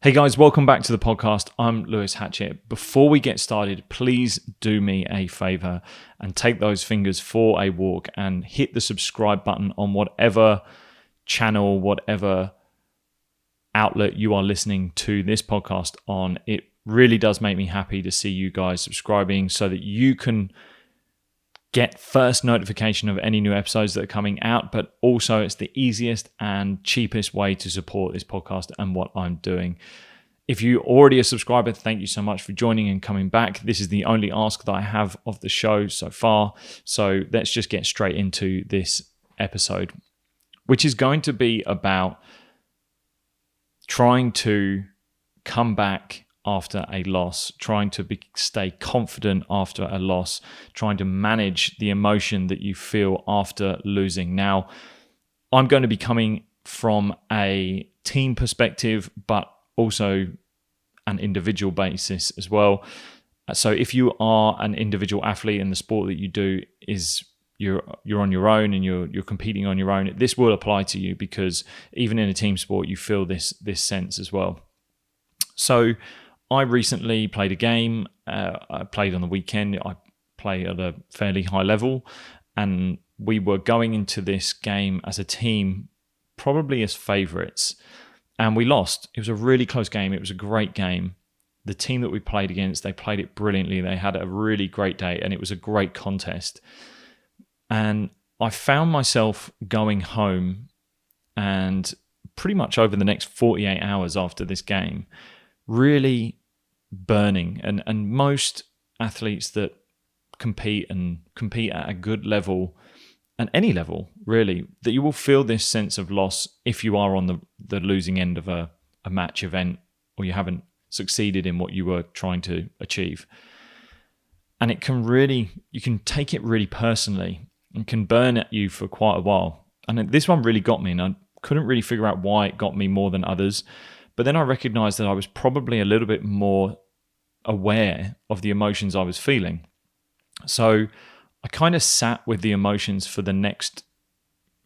Hey guys, welcome back to the podcast. I'm Lewis Hatchett. Before we get started, please do me a favor and take those fingers for a walk and hit the subscribe button on whatever channel, whatever outlet you are listening to this podcast on. It really does make me happy to see you guys subscribing so that you can get first notification of any new episodes that are coming out, but also it's the easiest and cheapest way to support this podcast and what I'm doing. If you already a subscriber, thank you so much for joining and coming back. This is the only ask that I have of the show so far. So let's just get straight into this episode, which is going to be about trying to come back after a loss, trying to stay confident after a loss, trying to manage the emotion that you feel after losing. Now, I'm going to be coming from a team perspective, but also an individual basis as well. So if you are an individual athlete and the sport that you do is you're on your own and you're competing on your own, this will apply to you because even in a team sport, you feel this sense as well. So I recently played a game. I played on the weekend. I play at a fairly high level, and we were going into this game as a team, probably as favourites, and we lost. It was a really close game. It was a great game. The team that we played against, they played it brilliantly. They had a really great day, and it was a great contest. And I found myself going home, and pretty much over the next 48 hours after this game, really burning. And most athletes that compete at a good level, and any level really, that you will feel this sense of loss if you are on the losing end of a match event or you haven't succeeded in what you were trying to achieve. And it can really, you can take it really personally and can burn at you for quite a while. And this one really got me, and I couldn't really figure out why it got me more than others. But then I recognized that I was probably a little bit more aware of the emotions I was feeling. So I kind of sat with the emotions for the next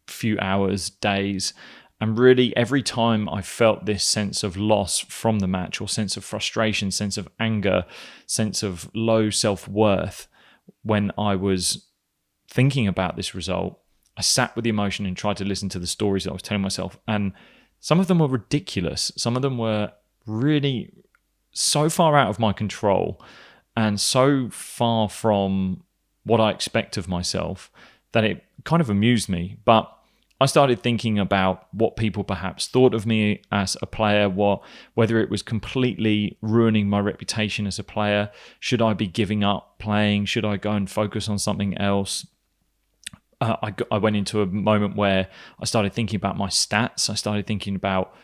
few hours, days, and really every time I felt this sense of loss from the match, or sense of frustration, sense of anger, sense of low self-worth, when I was thinking about this result, I sat with the emotion and tried to listen to the stories that I was telling myself. And some of them were ridiculous. Some of them were really so far out of my control and so far from what I expect of myself that it kind of amused me. But I started thinking about what people perhaps thought of me as a player, whether it was completely ruining my reputation as a player. Should I be giving up playing? Should I go and focus on something else? I went into a moment where I started thinking about my stats. I started thinking about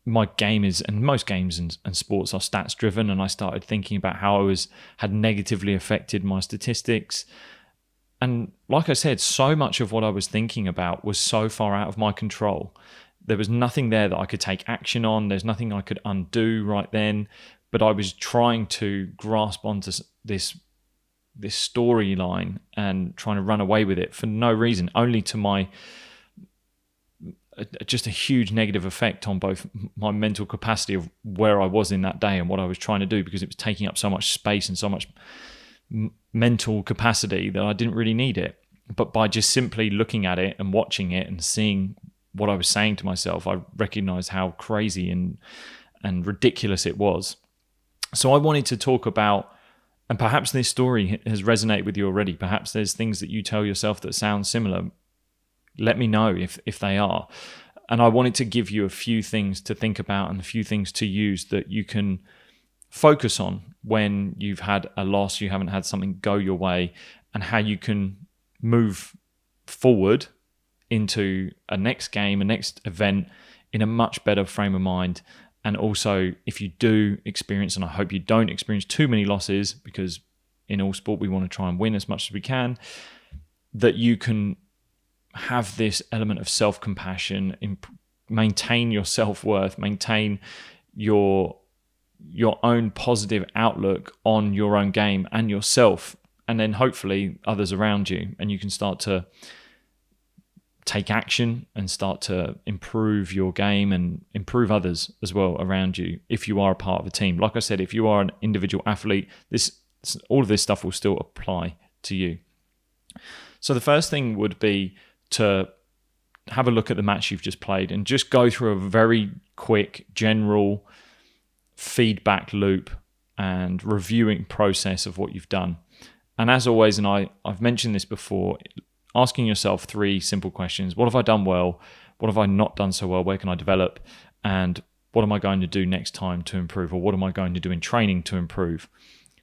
my game is, and most games and sports are stats driven. And I started thinking about how had negatively affected my statistics. And like I said, so much of what I was thinking about was so far out of my control. There was nothing there that I could take action on. There's nothing I could undo right then. But I was trying to grasp onto this storyline and trying to run away with it for no reason, only to just a huge negative effect on both my mental capacity of where I was in that day and what I was trying to do, because it was taking up so much space and so much mental capacity that I didn't really need it. But by just simply looking at it and watching it and seeing what I was saying to myself, I recognized how crazy and ridiculous it was. So I wanted to talk about, and perhaps this story has resonated with you already. Perhaps there's things that you tell yourself that sound similar. Let me know if they are. And I wanted to give you a few things to think about and a few things to use that you can focus on when you've had a loss, you haven't had something go your way, and how you can move forward into a next game, a next event in a much better frame of mind. And also, if you do experience, and I hope you don't experience too many losses, because in all sport we want to try and win as much as we can, that you can have this element of self-compassion, maintain your self-worth, maintain your own positive outlook on your own game and yourself, and then hopefully others around you, and you can start to take action and start to improve your game and improve others as well around you if you are a part of a team. Like I said, if you are an individual athlete, all of this stuff will still apply to you. So the first thing would be to have a look at the match you've just played and just go through a very quick general feedback loop and reviewing process of what you've done. And as always, and I've mentioned this before, asking yourself 3 simple questions. What have I done well? What have I not done so well? Where can I develop? And what am I going to do next time to improve? Or what am I going to do in training to improve?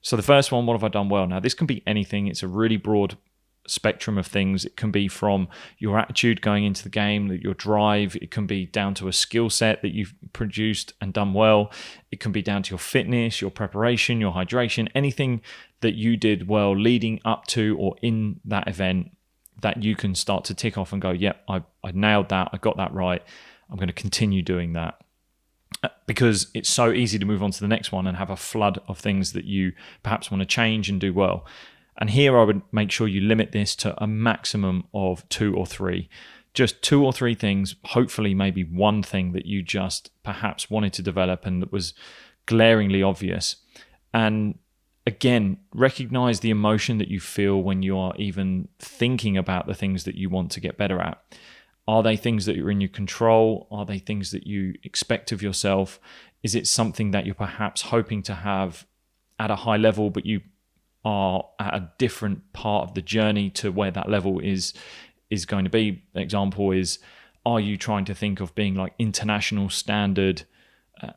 So the first one, what have I done well? Now, this can be anything. It's a really broad spectrum of things. It can be from your attitude going into the game, your drive. It can be down to a skill set that you've produced and done well. It can be down to your fitness, your preparation, your hydration, anything that you did well leading up to or in that event that you can start to tick off and go, yep, I nailed that. I got that right. I'm going to continue doing that. Because it's so easy to move on to the next one and have a flood of things that you perhaps want to change and do well. And here I would make sure you limit this to a maximum of 2 or 3. Just 2 or 3 things, hopefully maybe one thing that you just perhaps wanted to develop and that was glaringly obvious. And again, recognize the emotion that you feel when you are even thinking about the things that you want to get better at. Are they things that are in your control? Are they things that you expect of yourself? Is it something that you're perhaps hoping to have at a high level, but you are at a different part of the journey to where that level is going to be? An example is, are you trying to think of being like international standard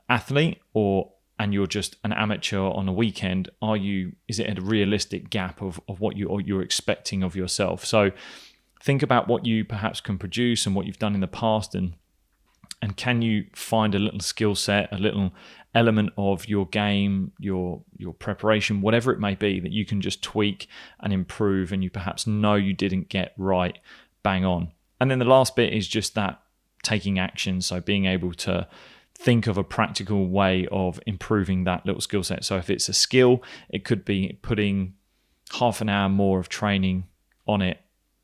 athlete, and you're just an amateur on a weekend? Is it a realistic gap of what you're expecting of yourself? So think about what you perhaps can produce and what you've done in the past, and can you find a little skill set, a little element of your game, your preparation, whatever it may be, that you can just tweak and improve, and you perhaps know you didn't get right bang on. And then the last bit is just that taking action. So being able to think of a practical way of improving that little skill set. So if it's a skill, it could be putting half an hour more of training on it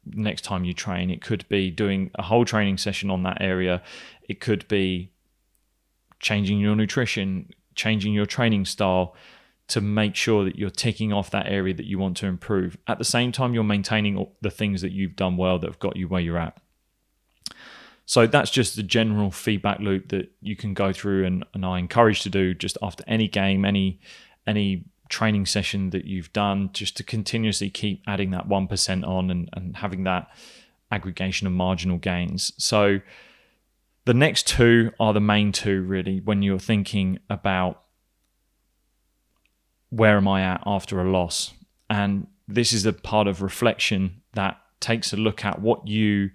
next time you train. It could be doing a whole training session on that area. It could be changing your nutrition, changing your training style to make sure that you're ticking off that area that you want to improve. At the same time, you're maintaining the things that you've done well that have got you where you're at. So that's just the general feedback loop that you can go through, and I encourage to do just after any game, any training session that you've done, just to continuously keep adding that 1% on and having that aggregation of marginal gains. So the next 2 are the main 2 really when you're thinking about where am I at after a loss. And this is a part of reflection that takes a look at what you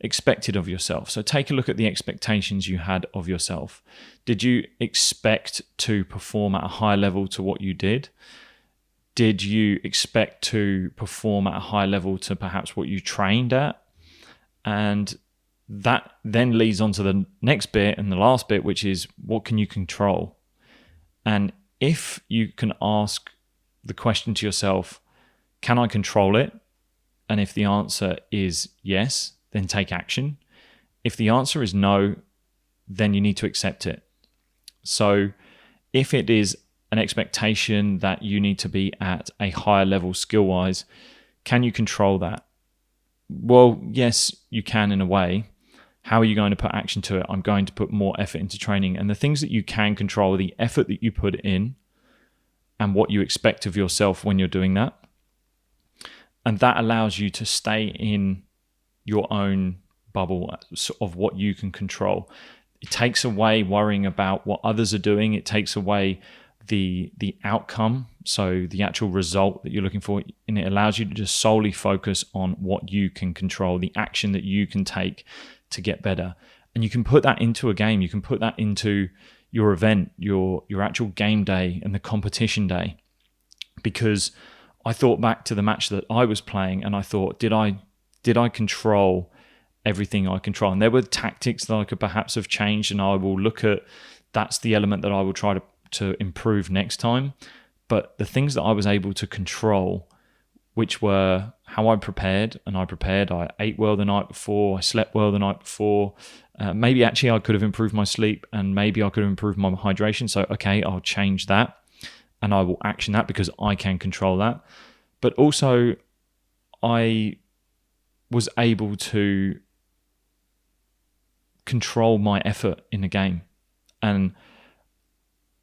expected of yourself. So take a look at the expectations you had of yourself. Did you expect to perform at a high level to what you did? Did you expect to perform at a high level to perhaps what you trained at? And that then leads on to the next bit and the last bit, which is what can you control? And if you can ask the question to yourself, can I control it? And if the answer is yes, then take action. If the answer is no, then you need to accept it. So if it is an expectation that you need to be at a higher level skill-wise, can you control that? Well, yes, you can in a way. How are you going to put action to it? I'm going to put more effort into training. And the things that you can control are the effort that you put in and what you expect of yourself when you're doing that. And that allows you to stay in your own bubble of what you can control. It takes away worrying about what others are doing. It takes away the outcome, so the actual result that you're looking for, and it allows you to just solely focus on what you can control, the action that you can take to get better. And you can put that into a game. You can put that into your event, your actual game day and the competition day. Because I thought back to the match that I was playing and I thought, did I control everything I control? And there were tactics that I could perhaps have changed, and I will look at, that's the element that I will try to improve next time. But the things that I was able to control, which were how I prepared, and I prepared. I ate well the night before. I slept well the night before. Maybe actually I could have improved my sleep, and maybe I could have improved my hydration. So, okay, I'll change that, and I will action that because I can control that. But also, I was able to control my effort in the game. And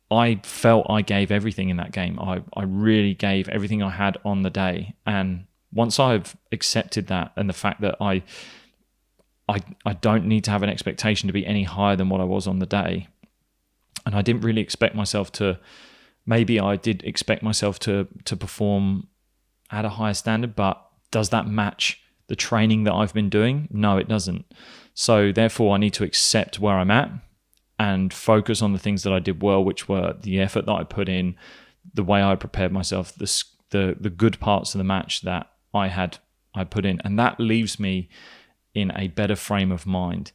I felt I gave everything in that game. I really gave everything I had on the day. And once I've accepted that, and the fact that I don't need to have an expectation to be any higher than what I was on the day, and I didn't really expect myself to, maybe I did expect myself to perform at a higher standard, but does that match the training that I've been doing? No, it doesn't. So therefore I need to accept where I'm at and focus on the things that I did well, which were the effort that I put in, the way I prepared myself, the good parts of the match that I put in. And that leaves me in a better frame of mind.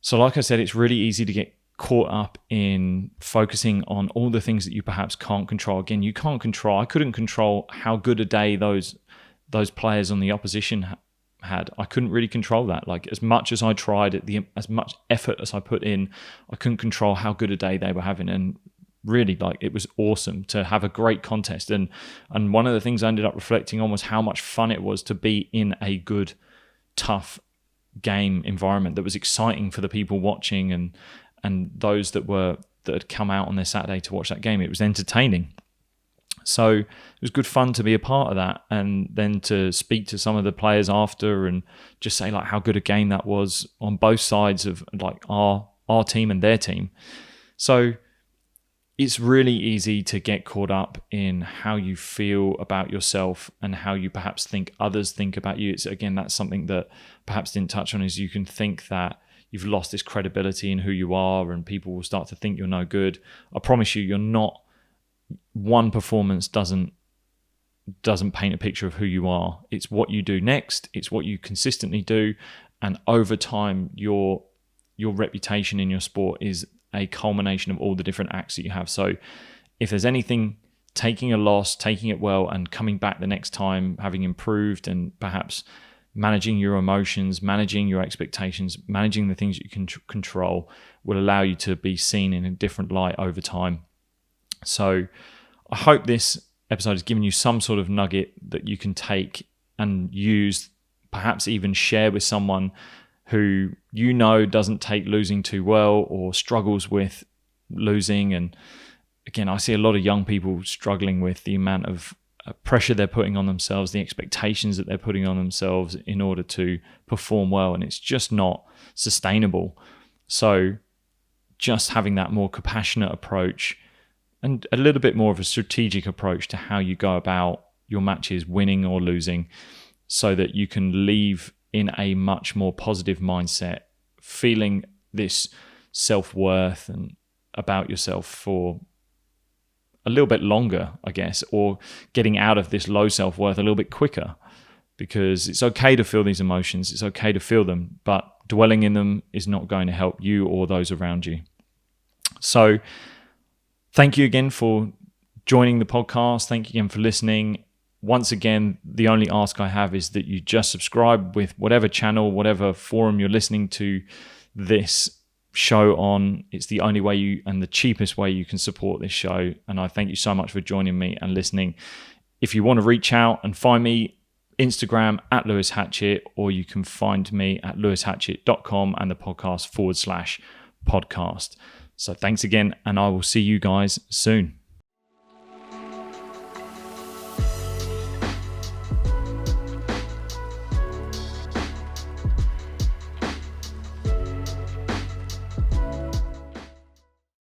So like I said, it's really easy to get caught up in focusing on all the things that you perhaps can't control. Again, I couldn't control how good a day those players on the opposition had. I couldn't really control that. Like, as much as I tried, as much effort as I put in, I couldn't control how good a day they were having. And really, like, it was awesome to have a great contest. And one of the things I ended up reflecting on was how much fun it was to be in a good, tough game environment that was exciting for the people watching and those that had come out on their Saturday to watch that game. It was entertaining. So it was good fun to be a part of that, and then to speak to some of the players after and just say like how good a game that was on both sides of like our team and their team. So it's really easy to get caught up in how you feel about yourself and how you perhaps think others think about you. It's, again, that's something that perhaps didn't touch on, is you can think that you've lost this credibility in who you are and people will start to think you're no good. I promise you're not. One performance doesn't paint a picture of who you are. It's what you do next. It's what you consistently do, and over time, your reputation in your sport is a culmination of all the different acts that you have. So, if there's anything, taking a loss, taking it well, and coming back the next time, having improved, and perhaps managing your emotions, managing your expectations, managing the things you can control, will allow you to be seen in a different light over time. So I hope this episode has given you some sort of nugget that you can take and use, perhaps even share with someone who you know doesn't take losing too well or struggles with losing. And again, I see a lot of young people struggling with the amount of pressure they're putting on themselves, the expectations that they're putting on themselves in order to perform well, and it's just not sustainable. So just having that more compassionate approach and a little bit more of a strategic approach to how you go about your matches, winning or losing, so that you can leave in a much more positive mindset, feeling this self-worth and about yourself for a little bit longer, I guess, or getting out of this low self-worth a little bit quicker, because it's okay to feel these emotions. It's okay to feel them, but dwelling in them is not going to help you or those around you. So thank you again for joining the podcast. Thank you again for listening. Once again, the only ask I have is that you just subscribe with whatever channel, whatever forum you're listening to this show on. It's the only way and the cheapest way you can support this show. And I thank you so much for joining me and listening. If you want to reach out and find me, Instagram at Lewis Hatchett, or you can find me at lewishatchett.com and the podcast /podcast. So thanks again, and I will see you guys soon.